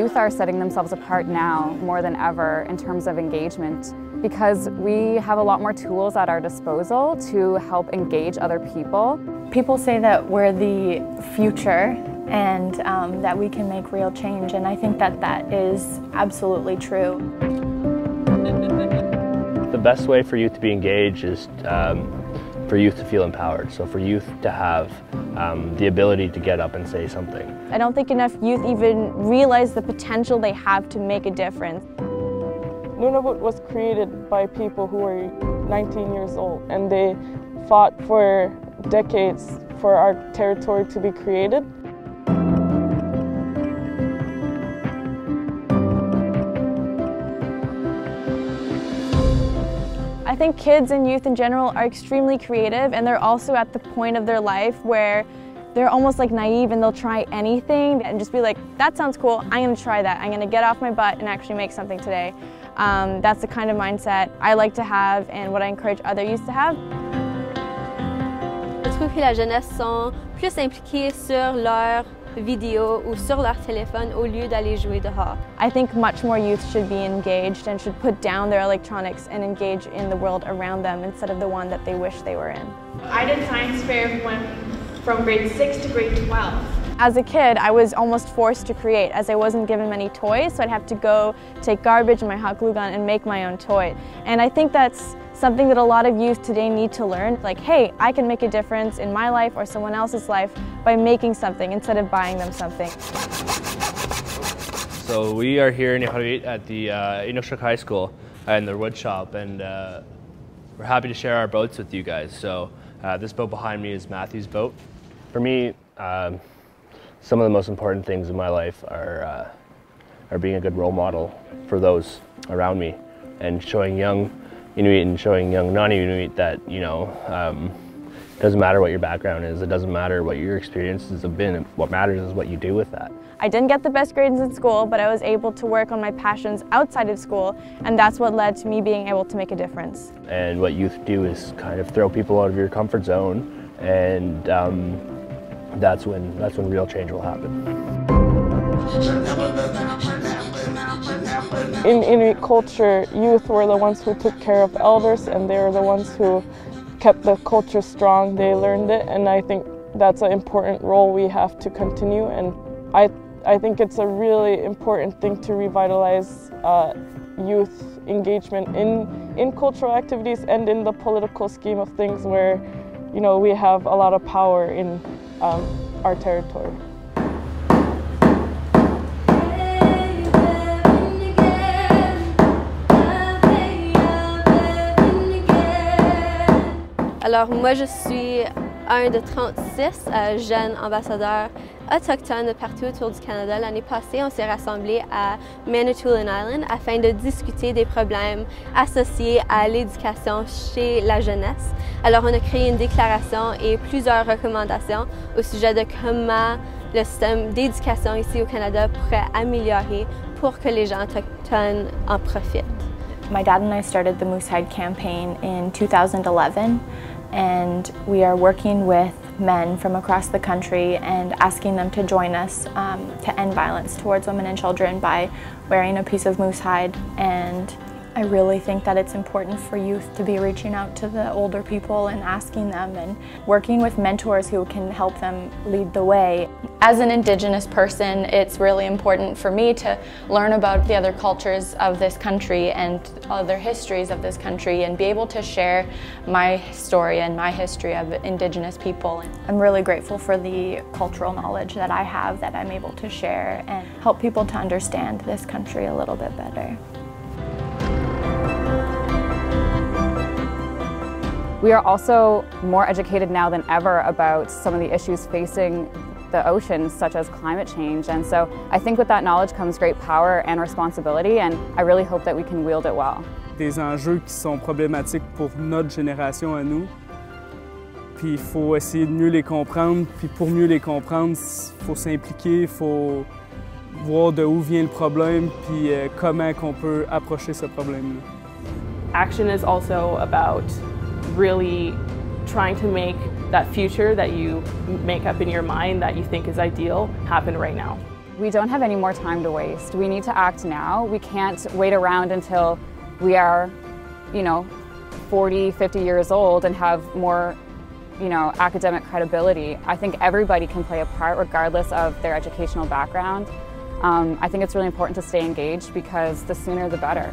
Youth are setting themselves apart now more than ever in terms of engagement because we have a lot more tools at our disposal to help engage other people. People say that we're the future and that we can make real change, and I think that that is absolutely true. The best way for youth to be engaged is for youth to feel empowered, so for youth to have the ability to get up and say something. I don't think enough youth even realize the potential they have to make a difference. Nunavut was created by people who were 19 years old, and they fought for decades for our territory to be created. I think kids and youth in general are extremely creative, and they're also at the point of their life where they're almost like naive and they'll try anything and just be like, that sounds cool, I'm going to try that. I'm going to get off my butt and actually make something today. That's the kind of mindset I like to have and what I encourage other youth to have. Je trouve que la jeunesse sont plus impliqués sur leur vidéo ou sur leur téléphone au lieu d'aller jouer dehors. I think much more youth should be engaged and should put down their electronics and engage in the world around them instead of the one that they wish they were in. I did science fair from grade 6 to grade 12. As a kid, I was almost forced to create as I wasn't given many toys, so I'd have to go take garbage and my hot glue gun and make my own toy. And I think that's something that a lot of youth today need to learn. Like, hey, I can make a difference in my life or someone else's life by making something instead of buying them something. So we are here in Iqaluit at the Inukshuk High School in their wood shop, and we're happy to share our boats with you guys. So this boat behind me is Matthew's boat. For me, some of the most important things in my life are being a good role model for those around me and showing young Inuit and showing young non-Inuit that, you know, it doesn't matter what your background is, it doesn't matter what your experiences have been, what matters is what you do with that. I didn't get the best grades in school, but I was able to work on my passions outside of school, and that's what led to me being able to make a difference. And what youth do is kind of throw people out of your comfort zone, and that's when real change will happen. In Inuit culture, youth were the ones who took care of elders, and they were the ones who kept the culture strong. They learned it, and I think that's an important role we have to continue. And I think it's a really important thing to revitalize youth engagement in cultural activities and in the political scheme of things, where, you know, we have a lot of power in our territory. Alors moi je suis un de 36 jeunes ambassadeurs autochtones partout autour du Canada. L'année passée, on s'est rassemblés à Manitoulin Island afin de discuter des problèmes associés à l'éducation chez la jeunesse. Alors on a créé une déclaration et plusieurs recommandations au sujet de comment le système d'éducation ici au Canada pourrait améliorer pour que les gens autochtones en profitent. My dad and I started the Moose Hide campaign in 2011, and we are working with men from across the country and asking them to join us to end violence towards women and children by wearing a piece of moose hide. And I really think that it's important for youth to be reaching out to the older people and asking them and working with mentors who can help them lead the way. As an Indigenous person, it's really important for me to learn about the other cultures of this country and other histories of this country and be able to share my story and my history of Indigenous people. I'm really grateful for the cultural knowledge that I have that I'm able to share and help people to understand this country a little bit better. We are also more educated now than ever about some of the issues facing the oceans, such as climate change. And so I think with that knowledge comes great power and responsibility, and I really hope that we can wield it well. Des enjeux qui sont problématiques pour notre génération à nous. Puis il faut essayer de mieux les comprendre. Puis pour mieux les comprendre, il faut s'impliquer, il faut voir de où vient le problème, puis comment qu'on peut approcher ce problème-là. Action is also about really trying to make that future that you make up in your mind that you think is ideal happen right now. we don't have any more time to waste. We need to act now. We can't wait around until we are, 40, 50 years old and have more, academic credibility. I think everybody can play a part regardless of their educational background. I think it's really important to stay engaged because the sooner the better.